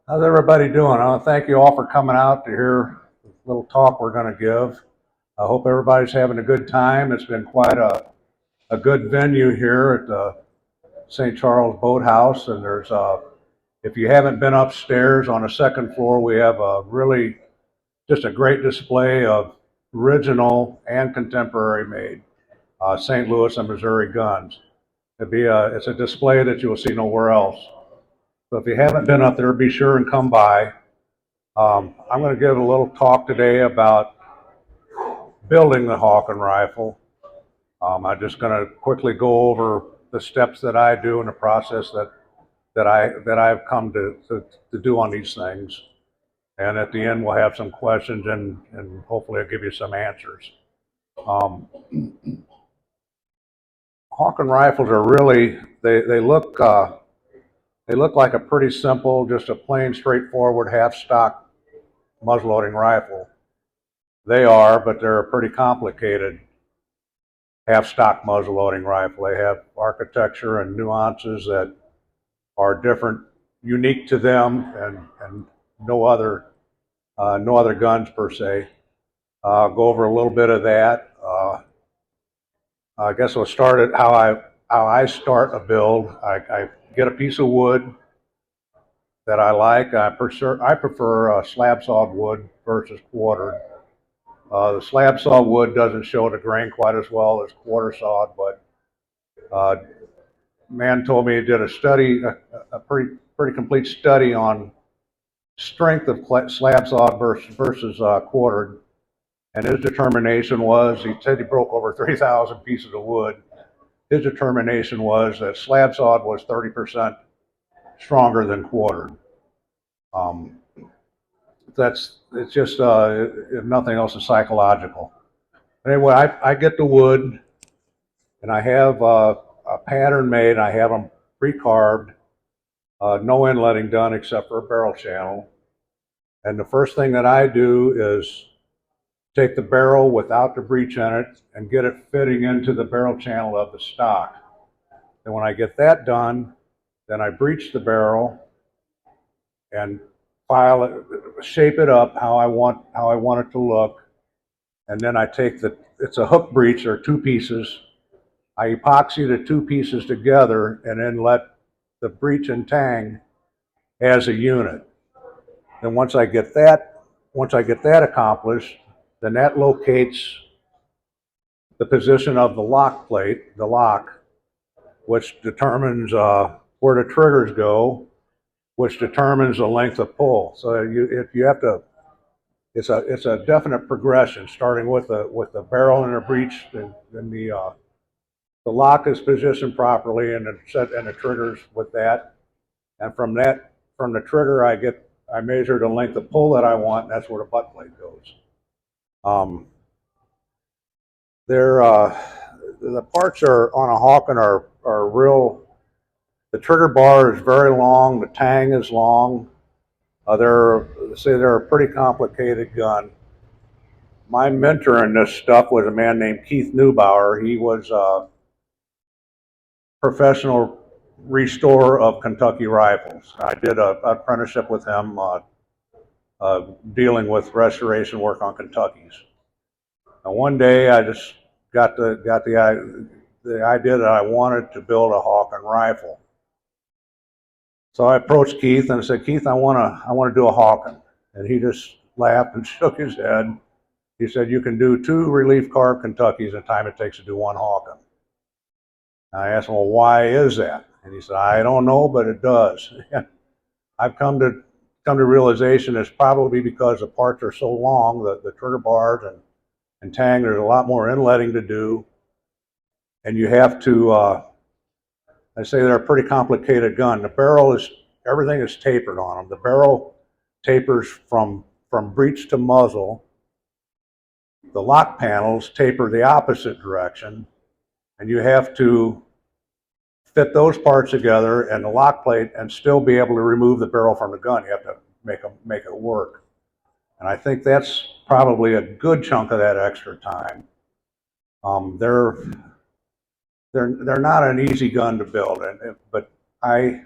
How's everybody doing? I want to thank you all for coming out to hear the little talk we're going to give. I hope everybody's having a good time. It's been quite a good venue here at the St. Charles Boathouse, and if you haven't been upstairs on the second floor, we have a really just a great display of original and contemporary made St. Louis and Missouri guns. It's a display that you will see nowhere else. So if you haven't been up there, be sure and come by. I'm going to give a little talk today about building the Hawken rifle. I'm just going to quickly go over the steps that I do in the process that I've come to do on these things. And at the end, we'll have some questions and hopefully I'll give you some answers. Um, Hawken rifles are really they look like a pretty simple, just a plain, straightforward half stock muzzleloading rifle. They are, but they're a pretty complicated half stock muzzleloading rifle. They have architecture and nuances that are different, unique to them, and no other guns per se. I'll go over a little bit of that. I guess we'll start at how I start a build. I get a piece of wood that I like. I prefer slab sawed wood versus quartered. The slab saw wood doesn't show the grain quite as well as quarter sawed, but uh, man told me he did a pretty complete study on strength of slab sawed versus quartered, and his determination was he said he broke over 3,000 pieces of wood. His determination was that slab sawed was 30% stronger than quartered. Um, it's just if nothing else, is psychological. Anyway, I get the wood and I have a pattern made. I have them pre-carved, no inletting done except for a barrel channel. And the first thing that I do is take the barrel without the breech in it and get it fitting into the barrel channel of the stock. And when I get that done, then I breech the barrel and file it, shape it up how I want it to look. And then I take it's a hook breech or two pieces. I epoxy the two pieces together and then let the breech and tang as a unit. And once I get that accomplished, then that locates the position of the lock plate, the lock, which determines where the triggers go, which determines the length of pull. So if you have to, it's a definite progression, starting with the barrel and the breech, and the lock is positioned properly, and the triggers with that, and from the trigger, I measure the length of pull that I want, and that's where the butt plate goes. Um, they're the parts are on a Hawken are real. The trigger bar is very long. The tang is long. They're a pretty complicated gun. My mentor in this stuff was a man named Keith Neubauer. He was a professional restorer of Kentucky rifles. I did an apprenticeship with him, dealing with restoration work on Kentuckys. And one day I just the idea that I wanted to build a Hawken rifle. So I approached Keith and I said, Keith, I want to do a Hawken. And he just laughed and shook his head. He said, you can do two relief carved Kentuckys in the time it takes to do one Hawken. I asked him, well, why is that? And he said, I don't know, but it does. I've come to realization it's probably because the parts are so long, the trigger bars and tang, there's a lot more inletting to do. And you have to, I say they're a pretty complicated gun. Everything is tapered on them. The barrel tapers from breech to muzzle. The lock panels taper the opposite direction. And you have to fit those parts together and the lock plate and still be able to remove the barrel from the gun. You have to make it work. And I think that's probably a good chunk of that extra time. They're not an easy gun to build, but I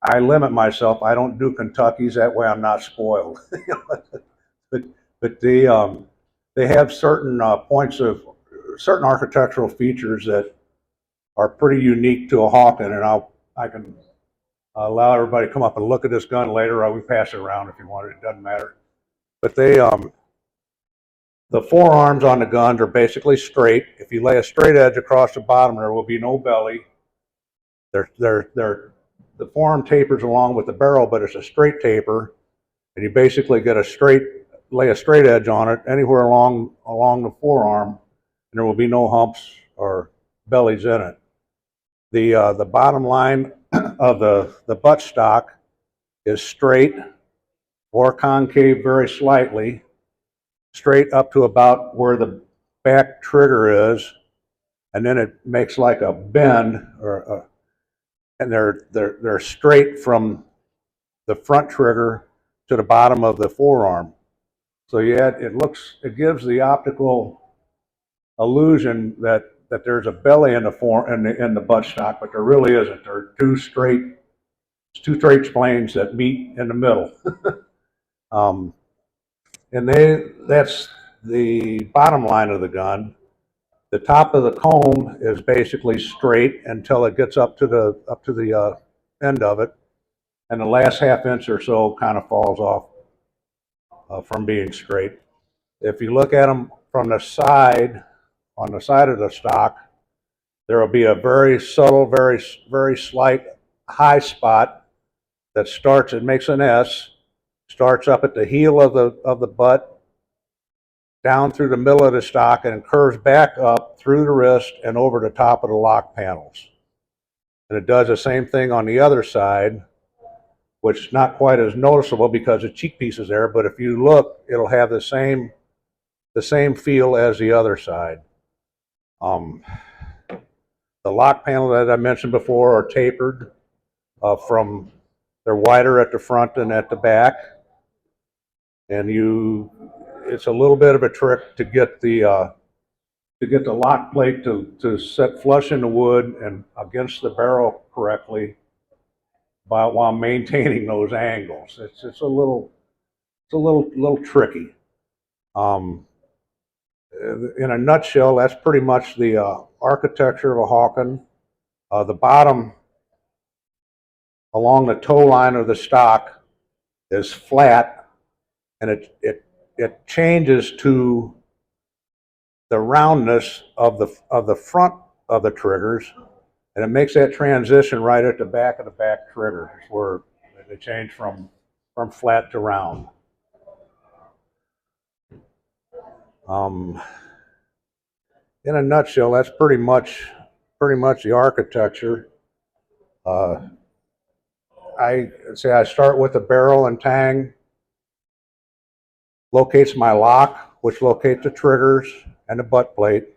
I limit myself. I don't do Kentuckys. That way I'm not spoiled. but but they have certain points of certain architectural features that are pretty unique to a Hawken, and I can allow everybody to come up and look at this gun later, or we pass it around if you want it. It doesn't matter. But the forearms on the guns are basically straight. If you lay a straight edge across the bottom, there will be no belly. The forearm tapers along with the barrel, but it's a straight taper, and you basically get lay a straight edge on it anywhere along the forearm, and there will be no humps or bellies in it. The bottom line of the buttstock is straight or concave very slightly, straight up to about where the back trigger is, and then it makes like a bend, and they're straight from the front trigger to the bottom of the forearm. So yeah, it gives the optical illusion that there's a belly in the buttstock, but there really isn't. There are two straight splanes that meet in the middle. um, and that's the bottom line of the gun. The top of the comb is basically straight until it gets up to the end of it, and the last half inch or so kind of falls off from being straight. If you look at them from the side, on the side of the stock, there will be a very subtle, very slight high spot that starts. It makes an S, starts up at the heel of the butt, down through the middle of the stock, and curves back up through the wrist and over the top of the lock panels. And it does the same thing on the other side, which is not quite as noticeable because the cheek piece is there, but if you look, it'll have the same feel as the other side. The lock panel that I mentioned before are tapered they're wider at the front than at the back, and it's a little bit of a trick to get the lock plate to set flush in the wood and against the barrel correctly while maintaining those angles. It's a little tricky. Um, in a nutshell, that's pretty much the architecture of a Hawken. The bottom along the toe line of the stock is flat, and it changes to the roundness of the front of the triggers, and it makes that transition right at the back of the back triggers where they change from flat to round. In a nutshell, that's pretty much the architecture. I start with the barrel and tang, locates my lock, which locates the triggers and the butt plate,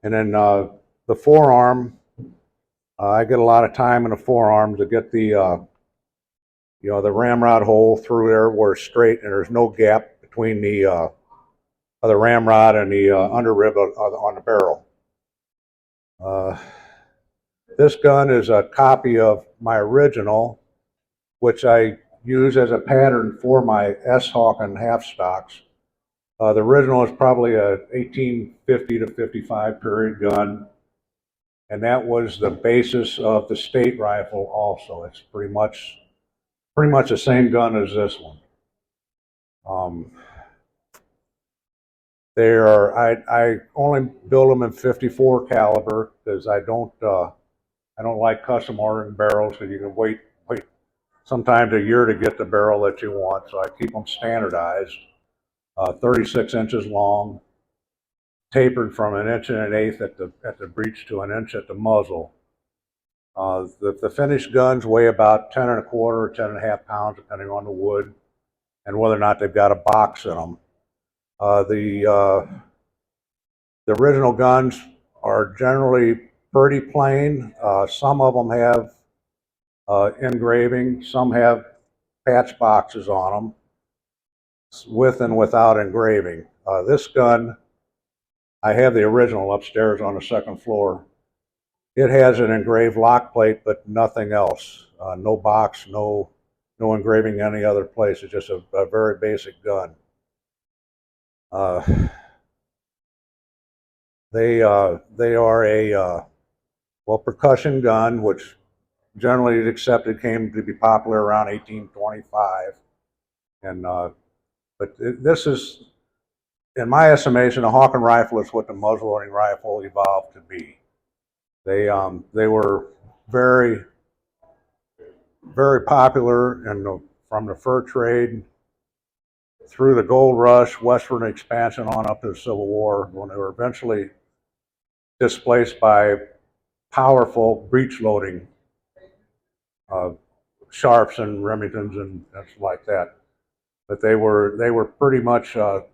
and then the forearm. I get a lot of time in the forearm to get the ramrod hole through there where it's straight and there's no gap between the ramrod and the underrib on the barrel. This gun is a copy of my original, which I use as a pattern for my S Hawken half stocks. The original is probably a 1850 to 55 period gun, and that was the basis of the state rifle also. It's pretty much the same gun as this one. I only build them in 54 caliber because I don't like custom ordering barrels because you can wait sometimes a year to get the barrel that you want. So I keep them standardized, 36 inches long, tapered from 1.125 at the breech to 1 inch at the muzzle. The finished guns weigh about 10 1/4 or 10.5 pounds, depending on the wood and whether or not they've got a box in them. The original guns are generally pretty plain. Some of them have engraving. Some have patch boxes on them, with and without engraving. This gun, I have the original upstairs on the second floor. It has an engraved lock plate, but nothing else. No box, no engraving any other place. It's just a very basic gun. Uh, they are a well, percussion gun, which generally accepted came to be popular around 1825, and but this is, in my estimation, a Hawken rifle is what the muzzleloading rifle evolved to be. They were very very popular from the fur trade through the gold rush, westward expansion on up to the Civil War, when they were eventually displaced by powerful breech loading uh, Sharps and Remingtons and things like that. But they were pretty much the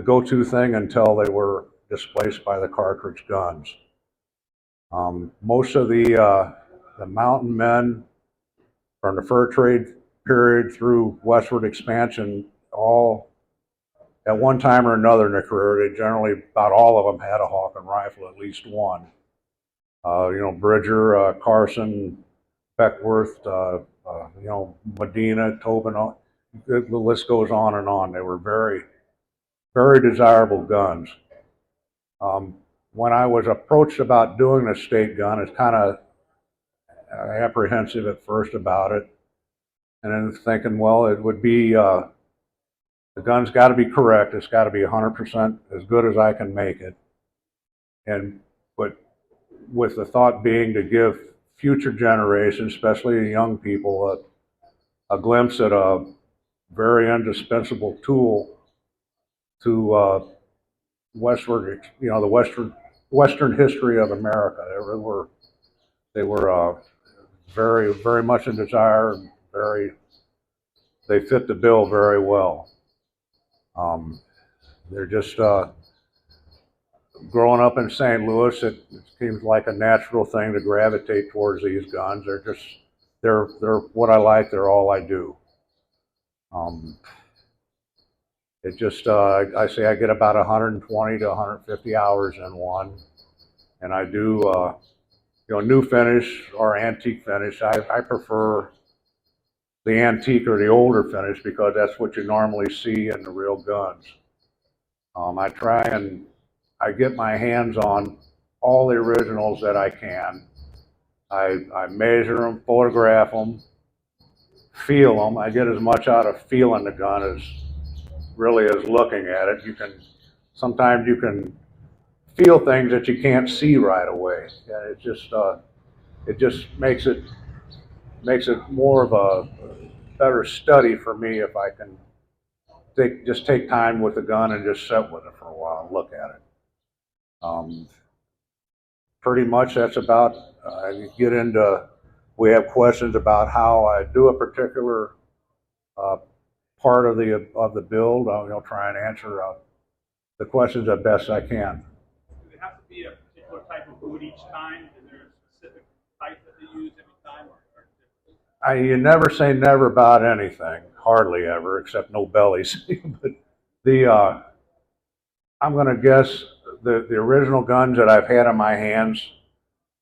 go-to thing until they were displaced by the cartridge guns. Most of the mountain men from the fur trade period through westward expansion, all at one time or another in their career, they generally, about all of them had a Hawken rifle, at least one. Bridger, Carson, Beckworth, Medina, Tobin, the list goes on and on. They were very, very desirable guns. Um, when I was approached about doing a state gun, it's kind of apprehensive at first about it, and then thinking, well, it would be the gun's got to be correct. It's got to be 100% as good as I can make it, and but with the thought being to give future generations, especially young people, a glimpse at a very indispensable tool to the Western history of America. They were very, very much in desire, and they fit the bill very well. Um, they're just growing up in St. Louis. It seems like a natural thing to gravitate towards these guns. They're what I like. They're all I do. Um, it just I say I get about 120 to 150 hours in one, and I do new finish or antique finish. I prefer the antique or the older finish because that's what you normally see in the real guns. I try and I get my hands on all the originals that I can. I measure them, photograph them, feel them. I get as much out of feeling the gun as really as looking at it. Sometimes you can feel things that you can't see right away. Yeah, it just makes it more of a better study for me if I can take time with the gun and just sit with it for a while and look at it. Um, Pretty much that's about. You get into. We have questions about how I do a particular uh, part of the build. I'll try and answer the questions as best I can. Does it have to be a particular type of boot each time? Is there a specific type that they use every time? You never say never about anything, hardly ever, except no bellies. But the I'm going to guess the original guns that I've had in my hands,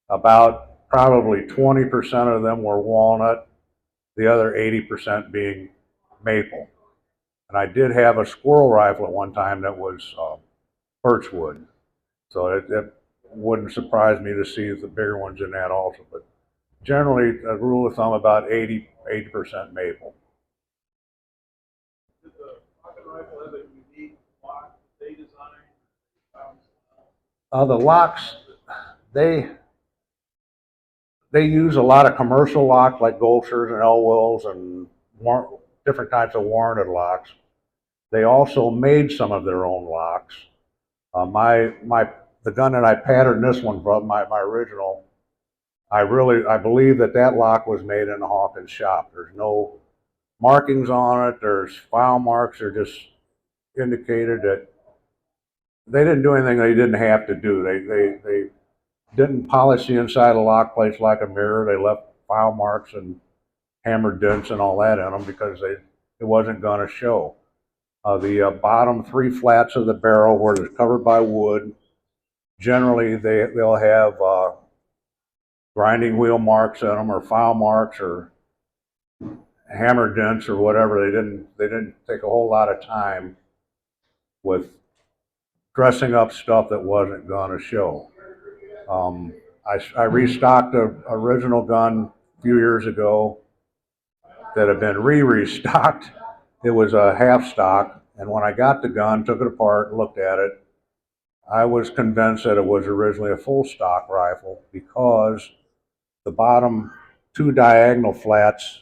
about probably 20% of them were walnut, the other 80% being maple. And I did have a squirrel rifle at one time that was birchwood. So it wouldn't surprise me to see the bigger ones in that also. But generally, a rule of thumb, about 80% maple. Did the pocket rifle have a unique lock that they designed? The locks, they they use a lot of commercial locks like Goldshires and Elwells and different types of warranted locks. They also made some of their own locks. My the gun that I patterned this one from, my original, I believe that lock was made in a Hawkins shop. There's no markings on it. There's file marks. They're just indicated that they didn't do anything they didn't have to do. They didn't polish the inside of the lock plates like a mirror. They left file marks and hammered dents and all that in them because it wasn't going to show. The bottom three flats of the barrel were covered by wood. Generally, they'll have grinding wheel marks in them, or file marks, or hammer dents, or whatever. They didn't take a whole lot of time with dressing up stuff that wasn't going to show. Um, I restocked a original gun a few years ago that had been restocked. It was a half stock, and when I got the gun, took it apart, and looked at it, I was convinced that it was originally a full stock rifle because the bottom two diagonal flats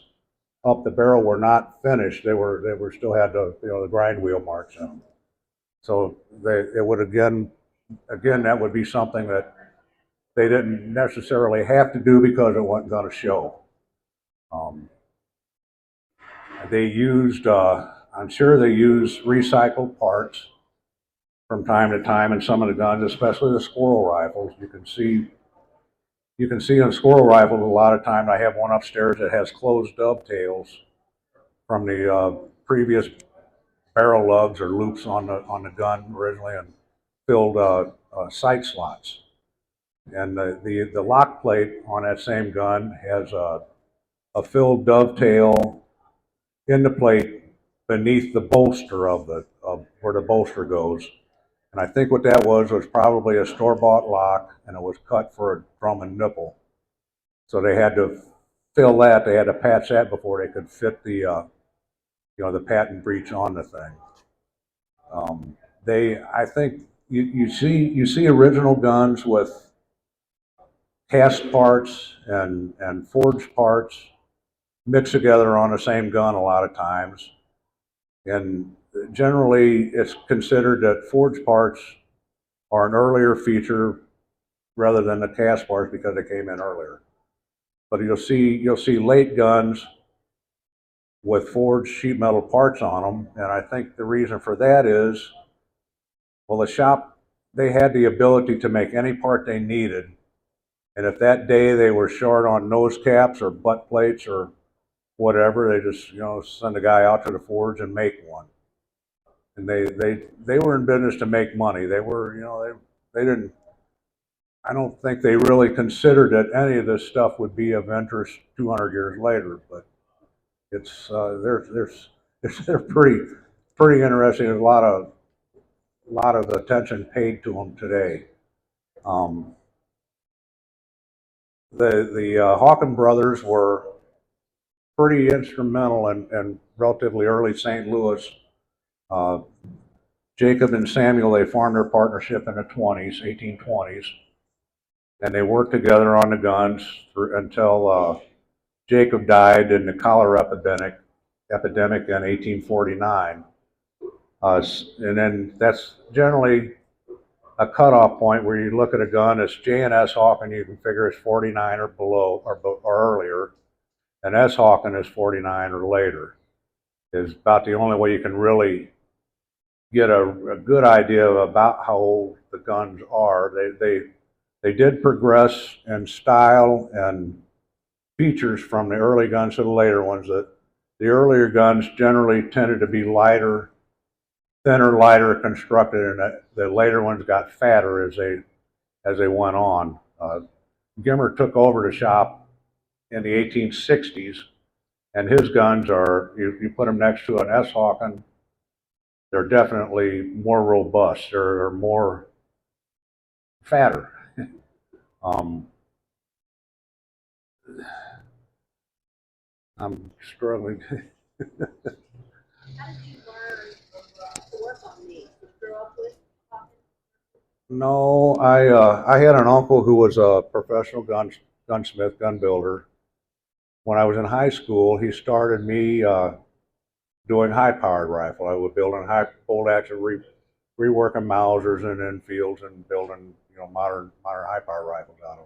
up the barrel were not finished. They were still had the grind wheel marks in them. So it would again that would be something that they didn't necessarily have to do because it wasn't going to show. Um, they used I'm sure they used recycled parts from time to time in some of the guns, especially the squirrel rifles. You can see in squirrel rifles a lot of time. I have one upstairs that has closed dovetails from the previous barrel lugs or loops on the gun originally, and filled sight slots. And the lock plate on that same gun has a filled dovetail in the plate beneath the bolster of where the bolster goes. And I think what that was probably a store-bought lock, and it was cut for a drum and nipple. So they had to fill that. They had to patch that before they could fit the patent breech on the thing. I think you see original guns with cast parts and forged parts mixed together on the same gun a lot of times. And generally, it's considered that forged parts are an earlier feature rather than the cast parts because they came in earlier. But you'll see late guns with forged sheet metal parts on them, and I think the reason for that is, well, the shop, they had the ability to make any part they needed, and if that day they were short on nose caps or butt plates or whatever, they just send a guy out to the forge and make one. And they were in business to make money. They didn't. I don't think they really considered that any of this stuff would be of interest 200 years later. But it's they're pretty interesting. There's a lot of attention paid to them today. Um, the Hawken brothers were pretty instrumental in relatively early St. Louis. Uh, Jacob and Samuel, they formed their partnership in the 1820s, and they worked together on the guns until Jacob died in the cholera epidemic in 1849. And then that's generally a cutoff point where you look at a gun. It's J&S Hawken, you can figure it's 49 or below or earlier, and S Hawken is 49 or later. Is about the only way you can really get a good idea about how old the guns are. They did progress in style and features from the early guns to the later ones. That the earlier guns generally tended to be lighter, thinner, lighter constructed, and the later ones got fatter as they went on. Gimmer took over the shop in the 1860s, and his guns are, you put them next to an S Hawken, they're definitely more robust. They're more fatter. Um, I'm struggling. How did you learn to work on these? Did you grow up with Hawken? No, I had an uncle who was a professional gunsmith, gun builder. When I was in high school, he started me doing high-powered rifle. I was building high bolt action, reworking Mausers and Enfields, and building modern high-powered rifles out of them.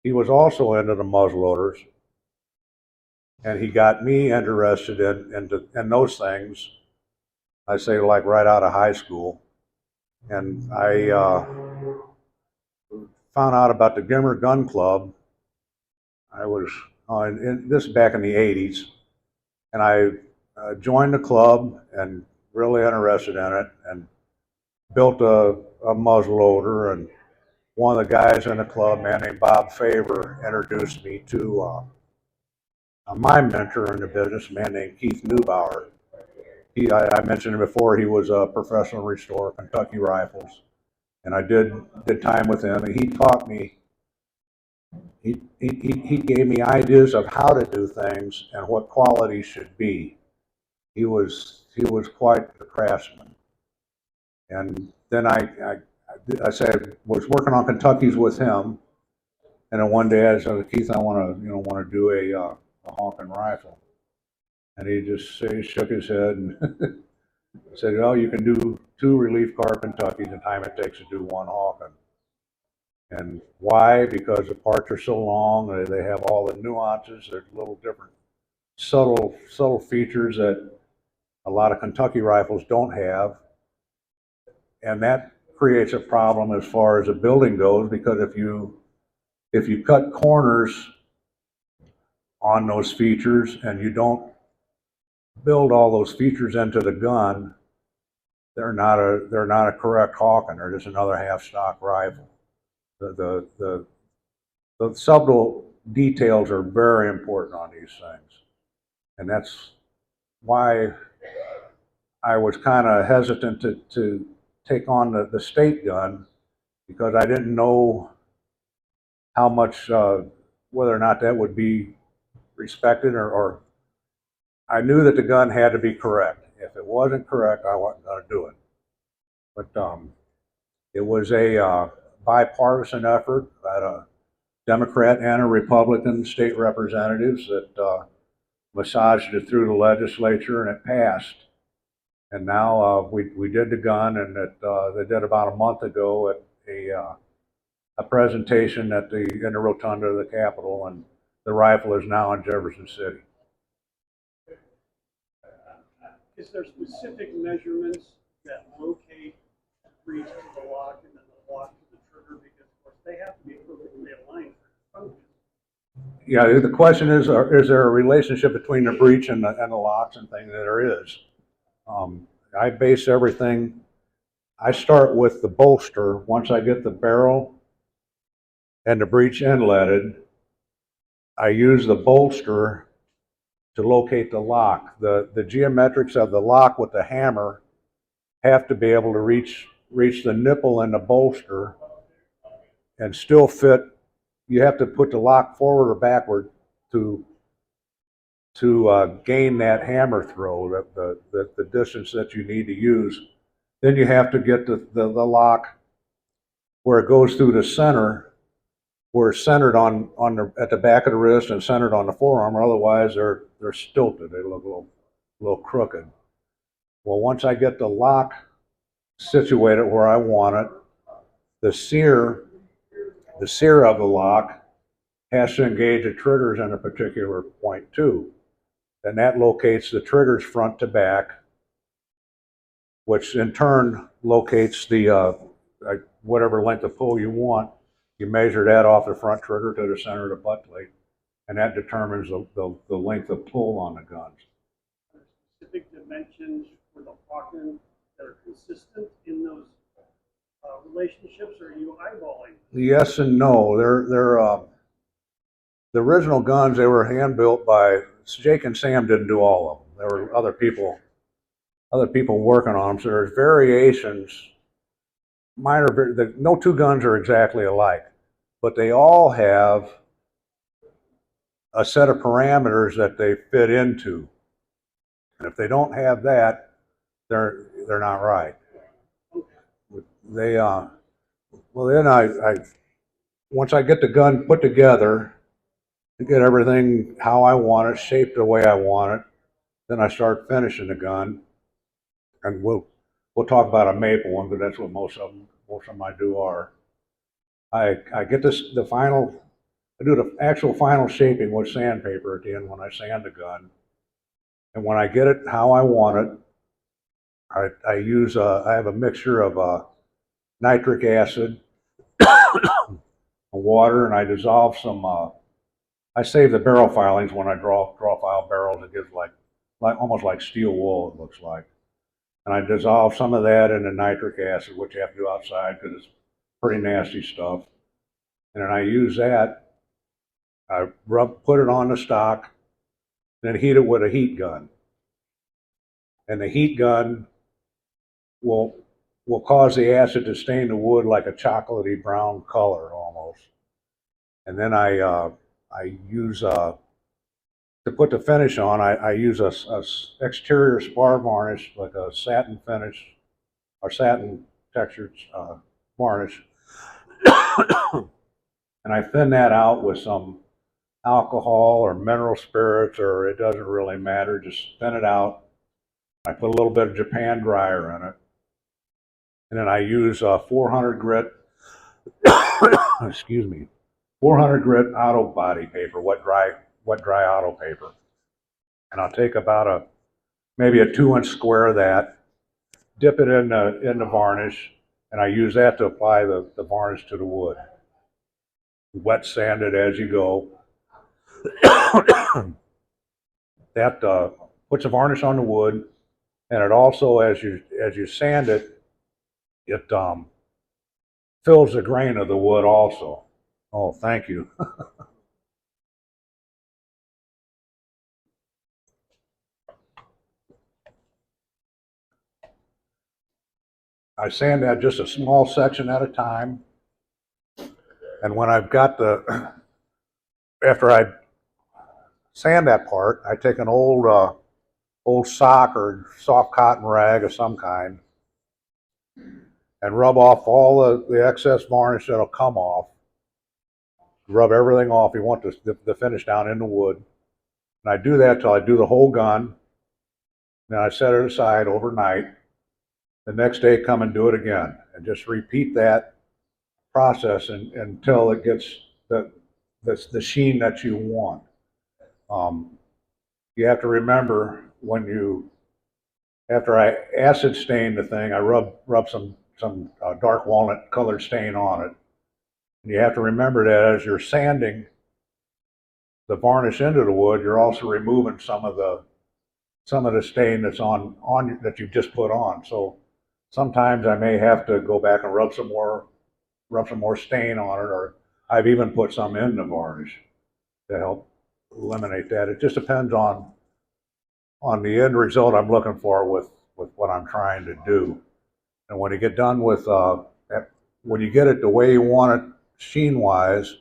He was also into the muzzleloaders, and he got me interested in those things. I say like right out of high school, and I found out about the Gimmer Gun Club. I was this back in the '80s, and I joined the club and really interested in it, and built a muzzleloader and one of the guys in the club, a man named Bob Faber, introduced me to my mentor in the business, a man named Keith Neubauer. I mentioned him before. He was a professional restorer, Kentucky Rifles, and I did time with him, and he taught me. He gave me ideas of how to do things and what quality should be. He was quite the craftsman. And then I said was working on Kentucky's with him, and then one day I said, Keith, I want to do a Hawken rifle, and he shook his head and said, "Oh, you can do 2 relief car Kentuckys the time it takes to do 1 Hawken." And why? Because the parts are so long, they have all the nuances. There's little different subtle features that a lot of Kentucky rifles don't have, and that creates a problem as far as the building goes, because if you cut corners on those features and you don't build all those features into the gun, they're not a correct Hawken. They're just another half stock rifle. The subtle details are very important on these things, and that's why I was kind of hesitant to take on the state gun, because I didn't know how much whether or not that would be respected, or I knew that the gun had to be correct. If it wasn't correct, I wasn't going to do it. But it was a bipartisan effort. I had a Democrat and a Republican state representatives that massaged it through the legislature, and it passed. And now we did the gun, and they did about a month ago at a presentation in the rotunda of the Capitol, and the rifle is now in Jefferson City. Is there specific measurements that locate the breech to the lock and then the lock to the trigger? Because of course they have to be perfectly aligned for function. Yeah, the question is there a relationship between the breech and the locks and things? There is. I base everything. I start with the bolster. Once I get the barrel and the breech inletted, I use the bolster to locate the lock. The geometrics of the lock with the hammer have to be able to reach the nipple in the bolster and still fit. You have to put the lock forward or backward to gain that hammer throw, the distance that you need to use. Then you have to get the lock where it goes through the center, where it's centered at the back of the wrist and centered on the forearm, or otherwise they're stilted. They look a little crooked. Well, once I get the lock situated where I want it, the sear of the lock has to engage the triggers in a particular point too. Then that locates the triggers front to back, which in turn locates the whatever length of pull you want. You measure that off the front trigger to the center of the butt plate, and that determines the length of pull on the guns. Are there specific dimensions for the Hawken that are consistent in those relationships, or are you eyeballing? Yes and no. They're the original guns. They were hand built by Jake and Sam. Didn't do all of them. There were other people working on them. So there's variations. No 2 guns are exactly alike, but they all have a set of parameters that they fit into. And if they don't have that, they're not right. They well, then I once I get the gun put together, to get everything how I want it, shaped the way I want it, then I start finishing the gun, and we'll talk about a maple one, because that's what most of them I do are. I get the final. I do the actual final shaping with sandpaper at the end when I sand the gun, and when I get it how I want it, I have a mixture of nitric acid, water, and I dissolve some. I save the barrel filings when I draw file barrels. It gives like almost like steel wool. It looks like, and I dissolve some of that in the nitric acid, which you have to do outside because it's pretty nasty stuff. And then I use that, I put it on the stock, then heat it with a heat gun. And the heat gun will will cause the acid to stain the wood like a chocolatey brown color almost. And then I use to put the finish on. I use a exterior spar varnish, like a satin finish or satin textured varnish, and I thin that out with some alcohol or mineral spirits, or it doesn't really matter. Just thin it out. I put a little bit of Japan dryer in it, and then I use 400 grit, excuse me, 400 grit auto body paper, wet dry auto paper, and I'll take about maybe a 2-inch square of that, dip it in the varnish, and I use that to apply the varnish to the wood. Wet sand it as you go. That puts a varnish on the wood, and it also, as you sand it, it fills the grain of the wood also. Oh, thank you. I sand that just a small section at a time, and when I've got after I sand that part, I take an old sock or soft cotton rag of some kind and rub off all the excess varnish that'll come off. Rub everything off. You want the finish down in the wood. And I do that till I do the whole gun. Then I set it aside overnight. The next day, come and do it again. And just repeat that process until it gets the sheen that you want. You have to remember after I acid stain the thing, I rub some dark walnut colored stain on it. And you have to remember that as you're sanding the varnish into the wood, you're also removing some of the stain that's on that you just put on. So sometimes I may have to go back and rub some more stain on it, or I've even put some in the varnish to help eliminate that. It just depends on the end result I'm looking for with what I'm trying to do. And when you get done with when you get it the way you want it sheen wise,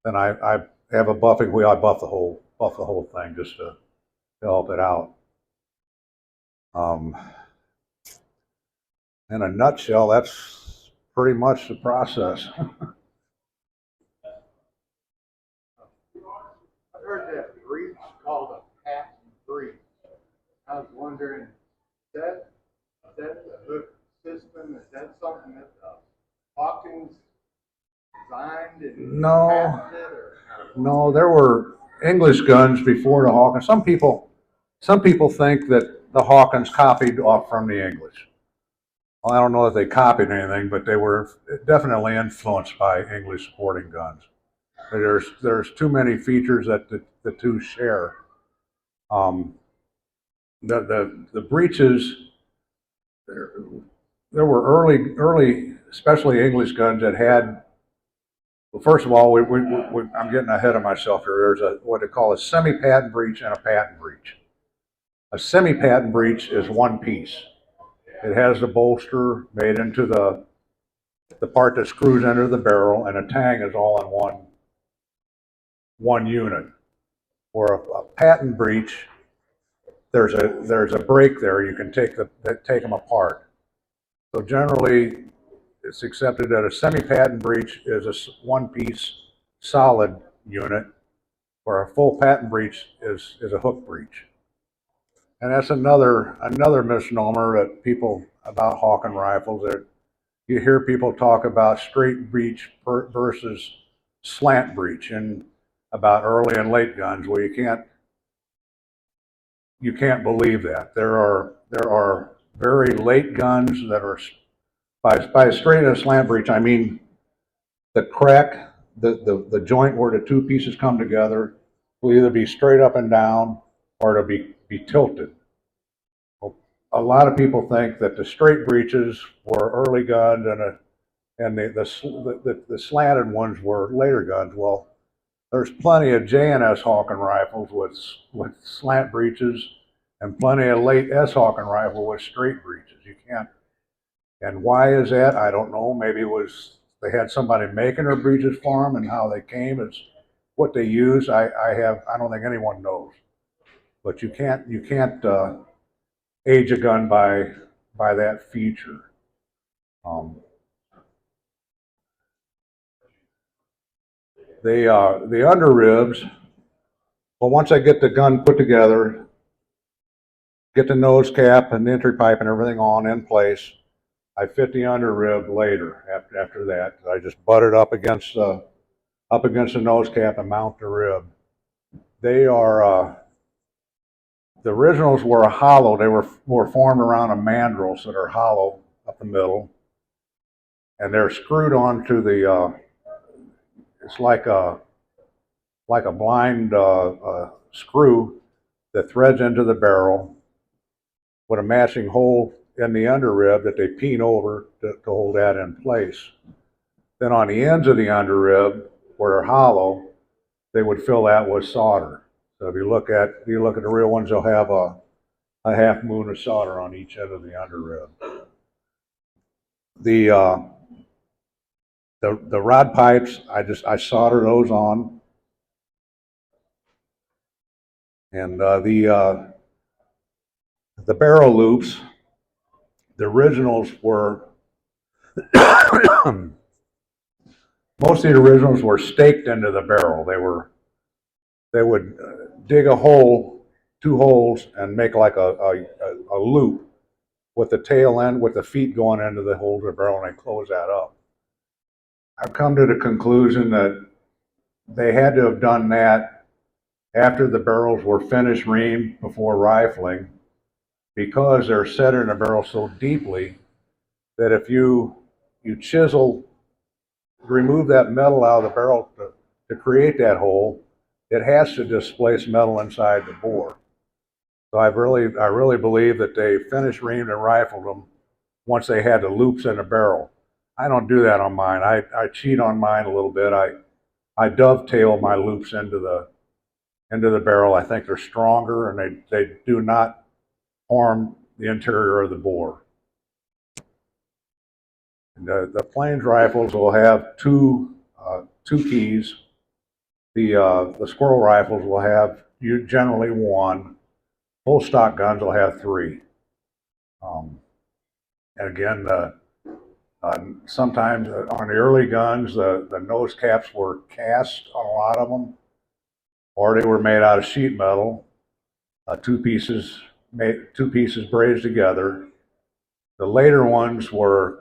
then I have a buffing wheel. I buff the whole thing just to help it out. In a nutshell, that's pretty much the process. I heard that breach called a patent breach. I was wondering, is that the hook system? Is that something that Hawkins designed and patented? No, there were English guns before the Hawkins. Some people think that the Hawkins copied off from the English. Well, I don't know if they copied anything, but they were definitely influenced by English sporting guns. There's too many features that the two share. The breeches, there were early, especially English guns that had. Well, first of all, I'm getting ahead of myself here. There's what they call a semi-patent breech and a patent breech. A semi-patent breech is one piece. It has the bolster made into the part that screws under the barrel, and a tang is all in one unit. For a patent breech, there's a break there. You can take them apart. So generally, it's accepted that a semi-patent breech is a one-piece solid unit, where a full patent breech is a hook breech. And that's another misnomer that people about Hawken rifles. That you hear people talk about straight breech versus slant breech, and about early and late guns. Well, you can't believe that. There are very late guns that are by a straight and a slant breech. I mean the crack, the joint where the two pieces come together will either be straight up and down, or it'll be tilted. A lot of people think that the straight breeches were early guns, and the slanted ones were later guns. Well, there's plenty of J&S Hawken rifles with slant breeches, and plenty of late S Hawken rifle with straight breeches. You can't. And why is that? I don't know. Maybe it was they had somebody making their breeches for them, and how they came is what they use. I don't think anyone knows. But you can't age a gun by that feature. Um, the under ribs. Well, once I get the gun put together, get the nose cap and the entry pipe and everything on in place, I fit the under rib later. After that, I just butt it up against the nose cap and mount the rib. They are the originals were hollow. They were formed around a mandrel, so they're hollow up the middle, and they're screwed onto the. It's like a blind screw that threads into the barrel with a matching hole in the under rib that they peen over to hold that in place. Then on the ends of the under rib, where they're hollow, they would fill that with solder. So if you look at the real ones, they'll have a half moon of solder on each end of the under rib. The rod pipes, I solder those on, and the barrel loops, the originals were most of the originals were staked into the barrel. They would dig a hole, 2 holes, and make like a loop with the tail end, with the feet going into the hole of the barrel, and they close that up. I've come to the conclusion that they had to have done that after the barrels were finished reamed before rifling, because they're set in the barrel so deeply that if you chisel, remove that metal out of the barrel to create that hole, it has to displace metal inside the bore. So I really believe that they finished reamed and rifled them once they had the loops in the barrel. I don't do that on mine. I cheat on mine a little bit. I dovetail my loops into the barrel. I think they're stronger, and they do not harm the interior of the bore. And the plains rifles will have two keys. The squirrel rifles will have generally one. Full stock guns will have 3. And again, sometimes on the early guns, the nose caps were cast on a lot of them, or they were made out of sheet metal, 2 pieces braided together. The later ones were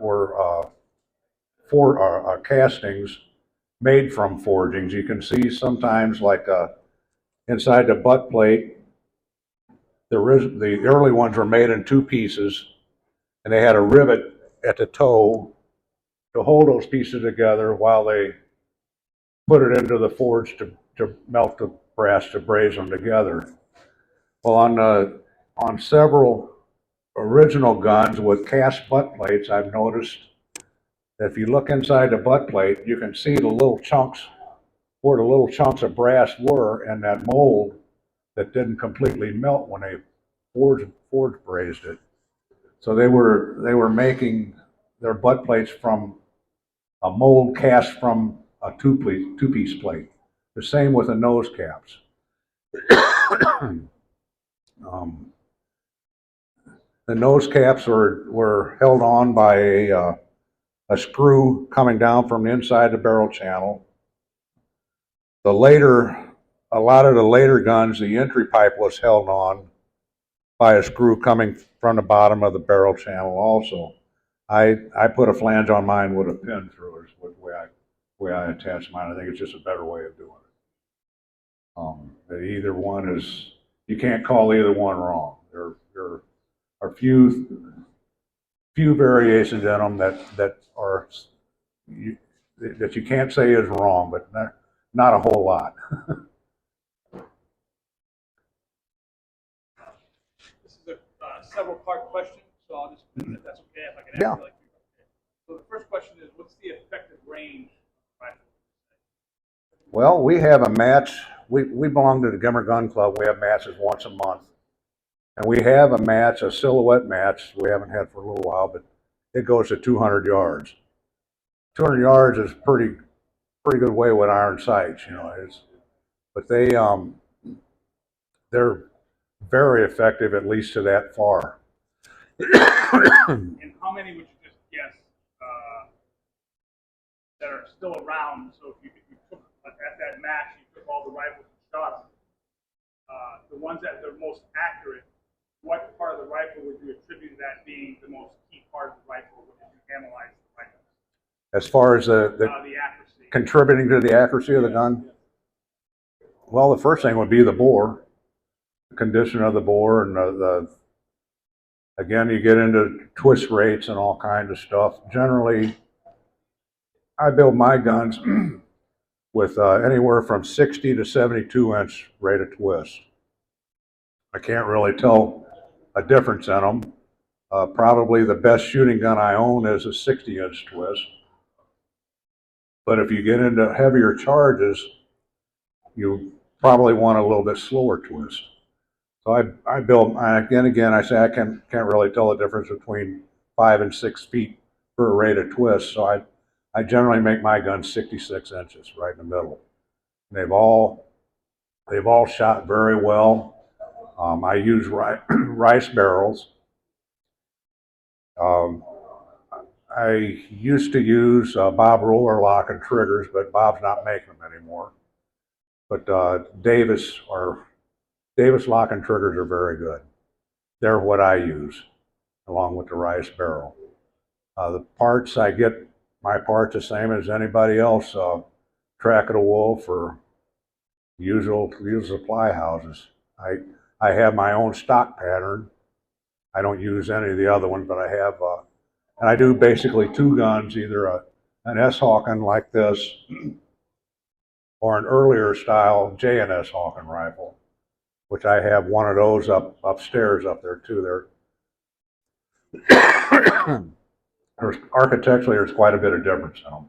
castings made from forgings. You can see sometimes like inside the butt plate, the early ones were made in 2 pieces, and they had a rivet at the toe to hold those pieces together while they put it into the forge to melt the brass to braze them together. Well, on several original guns with cast butt plates, I've noticed that if you look inside the butt plate, you can see the little chunks where the little chunks of brass were in that mold that didn't completely melt when they forge brazed it. So they were making their butt plates from a mold cast from a two-piece plate. The same with the nose caps. The nose caps were held on by a screw coming down from the inside the barrel channel. A lot of the later guns, the entry pipe was held on by a screw coming from the bottom of the barrel channel also. I put a flange on mine with a pin through it, is the way I attach mine. I think it's just a better way of doing it. Either one is, you can't call either one wrong. There are few variations in them that you can't say is wrong, but not a whole lot. This is a several part question, so I'll just, if that's okay, if I can Yeah. answer like. So the first question is, what's what's the effective range of the rifle? Well, we have a match. We belong to the Gimmer Gun Club. We have matches once a month. And we have a match, a silhouette match we haven't had for a little while, but it goes to 200 yards. 200 yards is pretty good way with iron sights, you know. But they're very effective, at least to that far. And how many would you just guess that are still around? So if you took at that match, you took all the rifles and shot them, the ones that are most accurate, what part of the rifle would you attribute to that being the most key part of the rifle when you analyze the rifle? As far as the accuracy. contributing to the accuracy of the gun, well, the first thing would be the bore, the condition of the bore, and again, you get into twist rates and all kinds of stuff. Generally, I build my guns with anywhere from 60 to 72-inch rate of twist. I can't really tell a difference in them. Probably the best shooting gun I own is a 60-inch twist. But if you get into heavier charges, you probably want a little bit slower twist. So I build, again, I say I can't really tell the difference between 5 and 6 feet per rate of twist. So I generally make my guns 66 inches, right in the middle. They've all shot very well. I use rice barrels. I used to use Bob roller lock and triggers, but Bob's not making them anymore. But Davis lock and triggers are very good. They're what I use, along with the rice barrel. The parts, I get my parts the same as anybody else. Track of the Wolf or usual supply houses. I have my own stock pattern. I don't use any of the other ones, but I have, and I do basically two guns, either an S Hawken like this, or an earlier style J&S Hawken rifle, which I have one of those upstairs up there too. Architecturally, there's quite a bit of difference in them.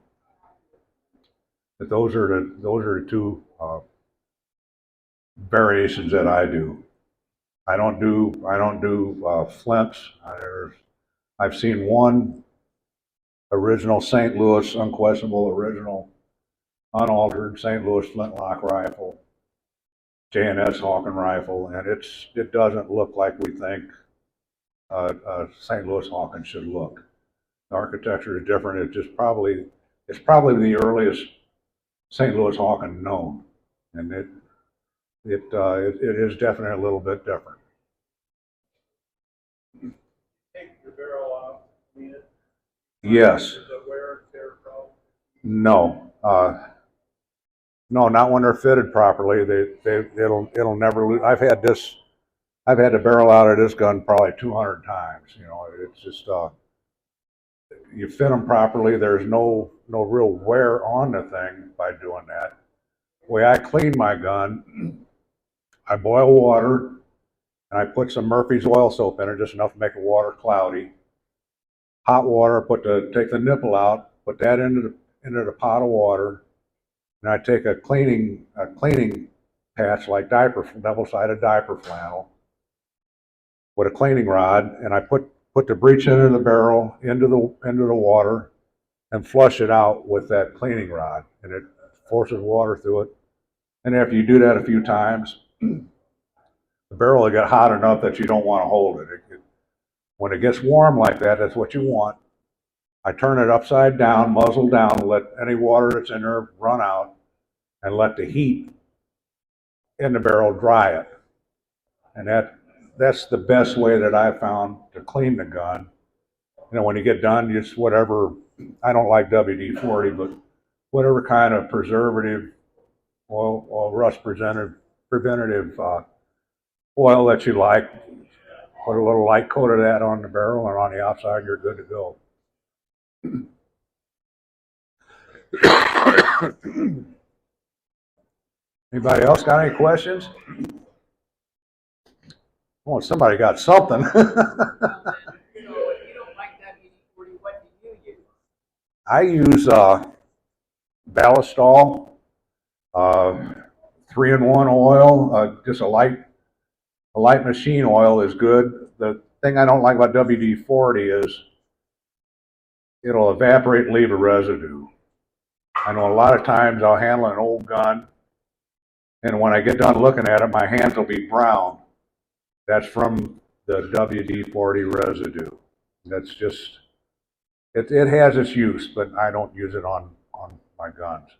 But those are the two variations that I do. I don't do flints. I've seen one original St. Louis, unquestionable original, unaltered St. Louis flintlock rifle, J&S Hawken rifle, and it doesn't look like we think St. Louis Hawken should look. The architecture is different. It's probably the earliest St. Louis Hawken known, and it is definitely a little bit different. Take the barrel off, clean it. Yes. Is it wear and tear problem? No. No, not when they're fitted properly. It'll never lose. I've had the barrel out of this gun probably 200 times. You know, it's just you fit them properly. There's no real wear on the thing by doing that. The way I clean my gun, I boil water and I put some Murphy's oil soap in it, just enough to make the water cloudy. Hot water, take the nipple out, put that into the pot of water, and I take a cleaning patch like double-sided diaper flannel with a cleaning rod, and I put the breech into the barrel into the water and flush it out with that cleaning rod, and it forces water through it. And after you do that a few times, the barrel will get hot enough that you don't want to hold it. When it gets warm like that, that's what you want. I turn it upside down, muzzle down, let any water that's in there run out, and let the heat in the barrel dry it. And that's the best way that I've found to clean the gun. You know, when you get done, just whatever, I don't like WD-40, but whatever kind of preservative, oil rust preventative oil that you like, put a little light coat of that on the barrel, and on the outside, you're good to go. Anybody else got any questions? Oh, somebody got something. So if you don't like WD-40, what do you use? I use Ballistol, 3-in-1 oil, just a light machine oil is good. The thing I don't like about WD-40 is it'll evaporate and leave a residue. I know a lot of times I'll handle an old gun, and when I get done looking at it, my hands will be brown. That's from the WD-40 residue. That's just, it has its use, but I don't use it on my guns.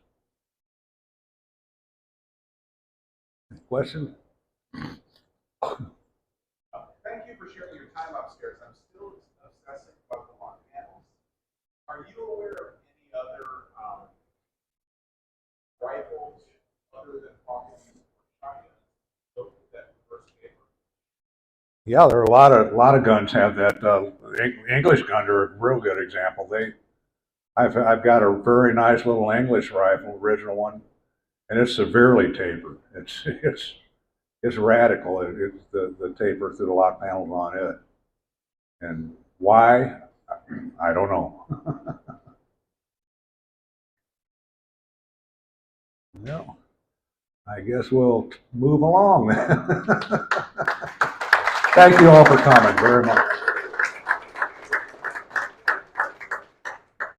Question? Thank you for sharing your time upstairs. I'm still obsessing about the lock panels. Are you aware of any other rifles other than Hawkins or shotguns built with that reverse paper? Yeah, there are a lot of guns have that. English guns are a real good example. I've got a very nice little English rifle, original one, and it's severely tapered. It's radical. It's the taper through the lock panels on it, and why, I don't know. No, I guess we'll move along then. Thank you all for coming very much.